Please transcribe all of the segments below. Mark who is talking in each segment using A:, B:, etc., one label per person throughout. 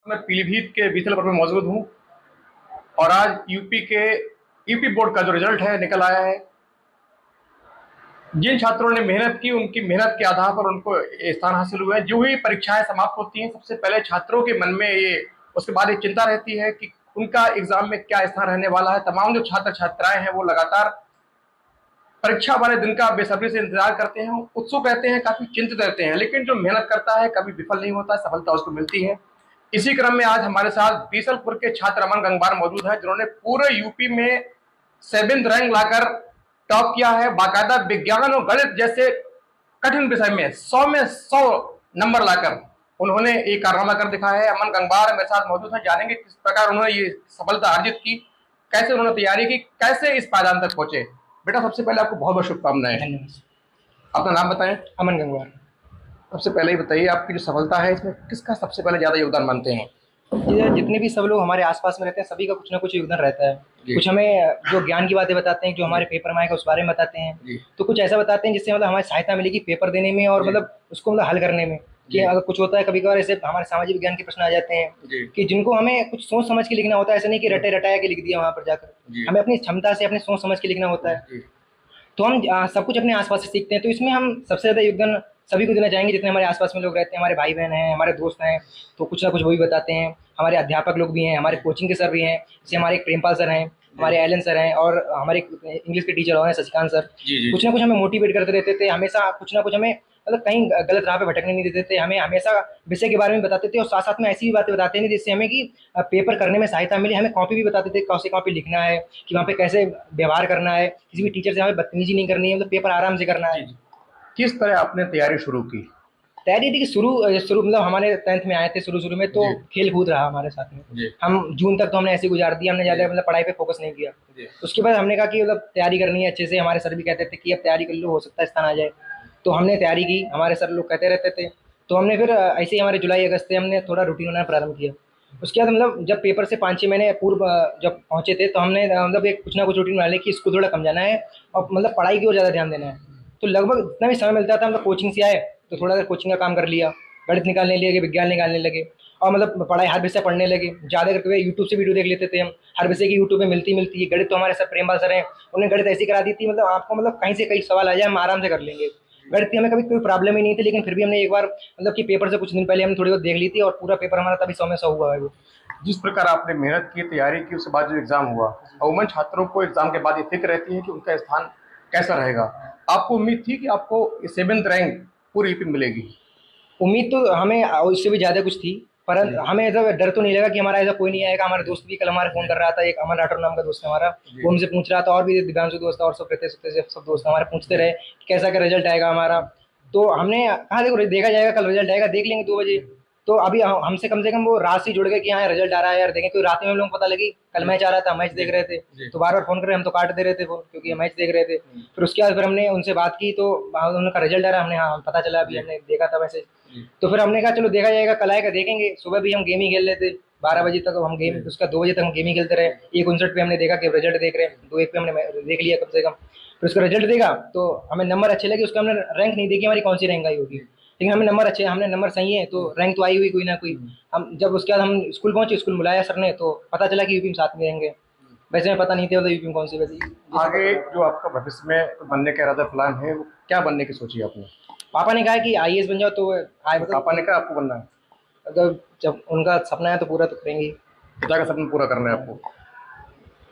A: मैं पीलीभीत के बीसलपुर में मौजूद हूँ और आज यूपी बोर्ड का जो रिजल्ट है निकल आया है। जिन छात्रों ने मेहनत की उनकी मेहनत के आधार पर उनको ये स्थान हासिल हुआ है। जो ही परीक्षाएं समाप्त होती हैं सबसे पहले छात्रों के मन में उसके बाद ये चिंता रहती है कि उनका एग्जाम में क्या स्थान रहने वाला है। तमाम जो छात्र छात्राएं हैं वो लगातार परीक्षा वाले दिन का बेसब्री से इंतजार करते हैं, उत्सुक रहते हैं, काफी चिंतित रहते हैं। लेकिन जो मेहनत करता है कभी विफल नहीं होता, सफलता उसको मिलती है। इसी क्रम में आज हमारे साथ बीसलपुर के छात्र अमन गंगवार मौजूद है, जिन्होंने पूरे यूपी में 7th रैंक लाकर टॉप किया है। बाकायदा विज्ञान और गणित जैसे कठिन विषय में 100 में 100 नंबर लाकर उन्होंने एक कारनामा कर दिखाया है। अमन गंगवार मेरे साथ मौजूद है, जानेंगे किस प्रकार उन्होंने ये सफलता अर्जित की, कैसे उन्होंने तैयारी की, कैसे इस पायदान तक पहुंचे। बेटा, सबसे पहले आपको बहुत बहुत शुभकामनाएं।
B: धन्यवाद।
A: अपना नाम बताएं।
B: अमन गंगवार।
A: सबसे पहले ही बताइए, आपकी जो सफलता है इसमें किसका सबसे पहले ज्यादा योगदान मानते हैं?
B: ये जितने भी सब लोग हमारे आसपास में रहते हैं सभी का कुछ ना कुछ योगदान रहता है। कुछ हमें जो ज्ञान की बातें बताते हैं, जो हमारे पेपर में आएगा उस बारे में बताते हैं, तो कुछ ऐसा बताते हैं जिससे मतलब हमारी सहायता मिलेगी पेपर देने में और मतलब उसको मतलब हल करने में। कि अगर कुछ होता है कभी कभार ऐसे हमारे सामाजिक विज्ञान के प्रश्न आ जाते हैं कि जिनको हमें कुछ सोच समझ के लिखना होता है, ऐसा नहीं कि रटे रटाया के लिख दिया वहाँ पर जाकर। हमें अपनी क्षमता से अपनी सोच समझ के लिखना होता है। तो हम सब कुछ अपने आसपास से सीखते हैं। तो इसमें हम सबसे ज़्यादा योगदान सभी को देना चाहेंगे जितने हमारे आसपास में लोग रहते हैं। हमारे भाई बहन हैं, हमारे दोस्त हैं, तो कुछ ना कुछ वो भी बताते हैं। हमारे अध्यापक लोग भी हैं, हमारे कोचिंग के सर भी हैं, जैसे हमारे एक प्रेमपाल सर हैं, हमारे एलन सर हैं और हमारे इंग्लिश के टीचर हैं शशिकांत सर। कुछ ना कुछ हमें मोटिवेट करते रहते थे हमेशा। कुछ ना कुछ हमें मतलब कहीं गलत राह पे भटकने नहीं देते थे। हमें हमेशा विषय के बारे में बताते थे और साथ साथ में ऐसी भी बातें बताते थे जिससे हमें कि पेपर करने में सहायता मिली। हमें कॉपी भी बताते थे, कौन सी कॉपी लिखना है, कि वहाँ पे कैसे व्यवहार करना है, किसी भी टीचर से हमें बदतमीजी नहीं करनी है, मतलब पेपर आराम से करना है।
A: किस तरह आपने तैयारी शुरू की?
B: तैयारी थी कि शुरू शुरू मतलब हमारे 10th में आए थे, शुरू में तो खेल कूद रहा हमारे साथ में। हम जून तक तो हमने ऐसे गुजार दिया, हमने ज़्यादा मतलब पढ़ाई पे फोकस नहीं किया। उसके बाद हमने कहा कि मतलब तैयारी करनी है अच्छे से। हमारे सर भी कहते थे कि अब तैयारी कर लो, हो सकता है स्थान आ जाए। तो हमने तैयारी की, हमारे सर लोग कहते रहते थे। तो हमने फिर ऐसे ही हमारे जुलाई अगस्त से हमने थोड़ा रूटीन बनाना प्रारंभ किया। उसके बाद मतलब जब पेपर से 5-6 महीने पूर्व जब पहुँचे थे तो हमने मतलब एक कुछ ना कुछ रूटीन बना लिया कि स्कूल थोड़ा कम जाना है और मतलब पढ़ाई की ओर ज़्यादा ध्यान देना है। तो लगभग जितना भी समय मिलता था हम लोग कोचिंग से आए तो थोड़ा देर कोचिंग का काम कर लिया, गणित निकालने लगे, विज्ञान निकालने लगे और मतलब पढ़ाई हर विषय पढ़ने लगे। ज़्यादा करके यूट्यूब से वीडियो देख लेते थे हम, हर विषय की यूट्यूब में मिलती है। गणित तो हमारे सर प्रेमपाल सर हैं, उन्हें गणित ऐसी करा दी थी मतलब आपको मतलब कहीं से कहीं सवाल आ जाए हम आराम से कर लेंगे। गणित की हमें कभी कोई प्रॉब्लम ही नहीं थी, लेकिन फिर भी हमने एक बार मतलब कि पेपर से कुछ दिन पहले हमने थोड़ी बहुत देख ली थी और पूरा पेपर हमारा तभी 100 में 100 हुआ है। वो
A: जिस प्रकार आपने मेहनत की, तैयारी की, उसके बाद जो एग्जाम हुआ, अमूमन छात्रों को एग्जाम के बाद ये फिक्र रहती है कि उनका स्थान कैसा रहेगा। आपको उम्मीद थी कि आपको 7th रैंक पूरी यूपी में मिलेगी?
B: उम्मीद तो हमें इससे भी ज़्यादा कुछ थी, पर हमें ऐसा डर तो नहीं लगा कि हमारा ऐसा कोई नहीं आएगा। हमारा दोस्त भी कल हमारे फ़ोन कर रहा था, एक अमन राठौर नाम का दोस्त है हमारा, वो हमसे पूछ रहा था और भी दिव्यांशु दोस्त और सब रहते सब दोस्त हमारे पूछते रहे कि कैसा क्या रिजल्ट आएगा हमारा। तो हमने कहा देखो देखा जाएगा, कल रिजल्ट आएगा, देख लेंगे 2 बजे। तो अभी हमसे कम से कम वो रात से जुड़ गए कि हाँ रिजल्ट आ रहा है यार देखें। तो रात में हम लोगों को पता लगी, कल मैच आ रहा था, मैच देख रहे थे, तो बार बार फ़ोन कर रहे, हम तो काट दे रहे थे फ़ोन क्योंकि मैच देख रहे थे। फिर उसके बाद फिर हमने उनसे बात की तो उनका रिजल्ट आ रहा है, हमने हाँ पता चला, अभी हमने देखा था मैसेज। तो फिर हमने कहा चलो देखा जाएगा, कल आएगा देखेंगे। सुबह भी हम गेम ही खेल रहे थे 12 बजे तक, हम गेम उसका 2 बजे तक हम गेम ही खेलते रहे। 1:59 पे हमने देखा कि रिजल्ट देख रहे हैं, 2:01 पे हमने देख लिया कम से कम। फिर उसका रिजल्ट देखा तो हमें नंबर अच्छे लगे, उसका हमने रैंक नहीं देखी हमारी कौन सी रैंक आई होगी, लेकिन हमें नंबर अच्छे, हमने नंबर सही है तो रैंक तो आई हुई कोई ना कोई। हम जब उसके बाद हम स्कूल पहुंचे, स्कूल बुलाया सर ने, तो पता चला कि यूपी में साथ में रहेंगे। वैसे हमें पता नहीं था यूपी में कौन सी। वैसे
A: आगे जो आपका भविष्य में बनने का इरादा प्लान है, वो क्या बनने की सोची आपने?
B: पापा ने कहा कि आईएएस बन जाओ, तो आए मतलब
A: पापा ने कहा आपको बनना है?
B: अगर जब उनका सपना है तो पूरा तो करेंगे।
A: पिता का सपना पूरा करना है आपको।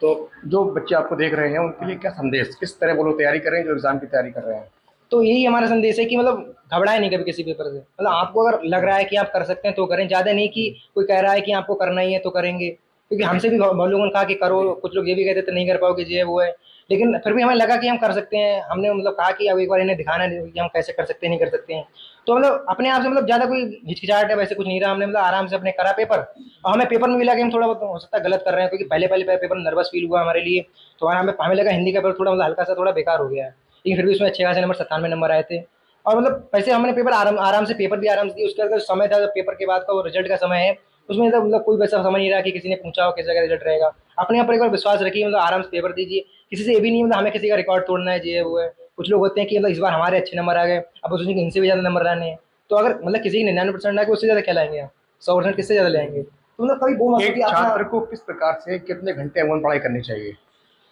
A: तो जो बच्चे आपको देख रहे हैं उनके लिए क्या संदेश, किस तरह वो लोग तैयारी करें जो एग्जाम की तैयारी कर रहे हैं?
B: तो यही हमारा संदेश है कि मतलब घबराए नहीं कभी किसी पेपर से। मतलब आपको अगर लग रहा है कि आप कर सकते हैं तो करें, ज़्यादा नहीं कि कोई कह रहा है कि आपको करना ही है तो करेंगे। क्योंकि हमसे भी बहुत लोगों ने कहा कि करो, कुछ लोग ये भी कहते थे नहीं कर पाओगे, ये है वो है, लेकिन फिर भी हमें लगा कि हम कर सकते हैं। हमने मतलब कहा कि अब एक बार इन्हें दिखाना है कि हम कैसे कर सकते हैं, नहीं कर सकते हैं। तो मतलब अपने आप से मतलब ज़्यादा कोई हिचकिचाहट है वैसे कुछ नहीं रहा। हमने मतलब आराम से अपने करा पेपर, और हमें पेपर में भी लगा कि हम थोड़ा बहुत हो सकता है गलत कर रहे हैं, क्योंकि पहले पहले पेपर नर्वस फील हुआ हमारे लिए। तो हमें लगा हिंदी का पेपर थोड़ा मतलब हल्का सा थोड़ा बेकार हो गया है, लेकिन फिर भी उसमें अच्छे खासे नंबर 97 नंबर आए थे। और मतलब वैसे हमने पेपर आराम से पेपर भी आराम से दिए। उसके बाद समय था पेपर के बाद का, वो रिजल्ट का समय है, उसमें तो मतलब कोई वैसा समझ नहीं रहा कि किसी ने पूछा हो कैसा का रिजल्ट रहेगा। अपने आप पर एक बार विश्वास रखिए, मतलब आराम से पेपर दीजिए। किसी से ये भी नहीं मतलब हमें किसी का रिकॉर्ड तोड़ना है, ये है वो है। कुछ लोग होते हैं कि मतलब इस बार हमारे अच्छे नंबर आ गए, अब उसमें इनसे भी ज़्यादा नंबर लाने हैं। तो अगर मतलब किसी की 99% आ गए, उससे ज़्यादा क्या लाएंगे आप? 100% किससे ज़्यादा लाएंगे? तो मतलब कभी वो मत
A: एक छात्र को किस प्रकार से कितने घंटे अमूमन पढ़ाई करनी चाहिए?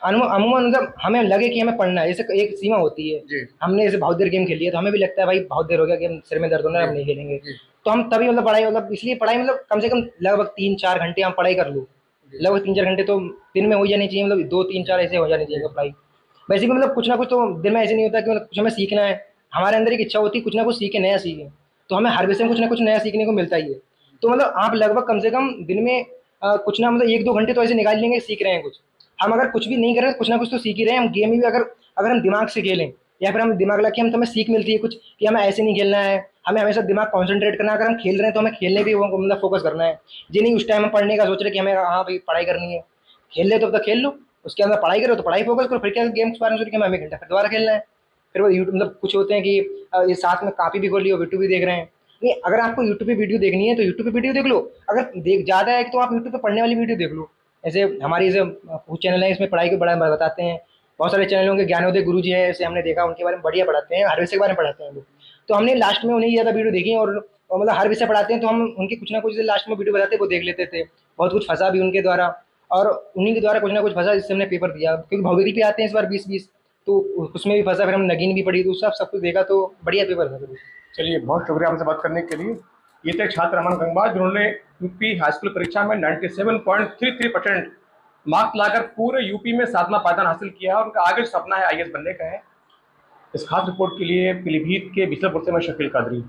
B: अमूमन मतलब हमें लगे कि हमें पढ़ना है, जैसे एक सीमा होती है।
A: जी।
B: हमने जैसे बहुत देर गेम खेली है तो हमें भी लगता है भाई बहुत देर हो गया, गेम सिर में दर्द हो रहा है,
A: जी।
B: अब नहीं खेलेंगे।
A: जी।
B: तो हम तभी मतलब पढ़ाई, मतलब इसलिए पढ़ाई मतलब कम से कम लगभग 3-4 घंटे हम पढ़ाई कर लो।
A: जी।
B: लगभग 3-4 घंटे तो दिन में हो जानी चाहिए, मतलब 2-3-4 ऐसे हो जानी चाहिए पढ़ाई। वैसे भी मतलब कुछ ना कुछ तो दिन में ऐसे नहीं होता कि मतलब कुछ हमें सीखना है। हमारे अंदर एक इच्छा होती है कुछ ना कुछ सीखे, नया सीखें। तो हमें हर विषय में कुछ ना कुछ नया सीखने को मिलता ही है। तो मतलब आप लगभग कम से कम दिन में कुछ ना मतलब 1-2 घंटे तो ऐसे निकाल लेंगे, सीख रहे हैं कुछ। हम अगर कुछ भी नहीं कर रहे कुछ ना कुछ तो सीख ही रहे हैं। हम गेम भी अगर अगर हम दिमाग से खेलें, या फिर हम दिमाग लगा के हम, तो हमें सीख मिलती है कुछ कि हमें ऐसे नहीं खेलना है, हमें हमेशा दिमाग कंसंट्रेट करना है। अगर हम खेल रहे हैं तो हमें खेलने भी वो मतलब फोकस करना है। ये नहीं उस टाइम हम पढ़ने का सोच रहे कि हमें हाँ भाई पढ़ाई करनी है। खेल ले तो अब तक खेल लो, उसके अंदर पढ़ाई करो तो पढ़ाई फोकस करो, फिर क्या गेम के बारे में सोच के हमें 1 घंटा फिर दोबारा खेलना है। फिर वो यूट्यूब मतलब कुछ होते हैं कि ये साथ में कापी भी खोल लियो, यूट्यूब भी देख रहे हैं। नहीं, अगर आपको यूट्यूब पे वीडियो देखनी है तो यूट्यूब पे वीडियो देख लो। अगर देख ज़्यादा है तो आप यूट्यूब पे पढ़ने वाली वीडियो देख लो। ऐसे हमारी जैसे कुछ चैनल है, इसमें पढ़ाई के बड़ा बताते हैं। बहुत सारे चैनल होंगे, ज्ञानोदय गुरु जी है, ऐसे हमने देखा उनके बारे में बढ़िया पढ़ाते हैं, हर विषय के बारे में पढ़ाते हैं लोग। तो हमने लास्ट में उन्हीं ज़्यादा वीडियो देखी, और मतलब हर विषय पढ़ाते हैं तो हम उनके कुछ ना कुछ लास्ट में वीडियो बताते हैं वो देख लेते थे। बहुत कुछ फंसा भी उनके द्वारा, और उन्हीं के द्वारा कुछ ना कुछ फंसा जिससे हमने पेपर दिया, क्योंकि भौगोलिक भी आते हैं इस बार 20-20। तो उसमें भी फंसा, फिर हम नगीन भी पढ़ी, तो सब कुछ देखा तो बढ़िया पेपर था फिर।
A: चलिए, बहुत शुक्रिया हमसे बात करने के लिए। ये थे छात्र अमन गंगवार, जिन्होंने यूपी हाई स्कूल परीक्षा में 97.33% मार्क्स लाकर पूरे यूपी में 7वां पायदान हासिल किया है। उनका आगे जो सपना है आईएएस बनने का है। इस खास रिपोर्ट के लिए पीलीभीत के बिसलपुर से मैं शकील कादरी।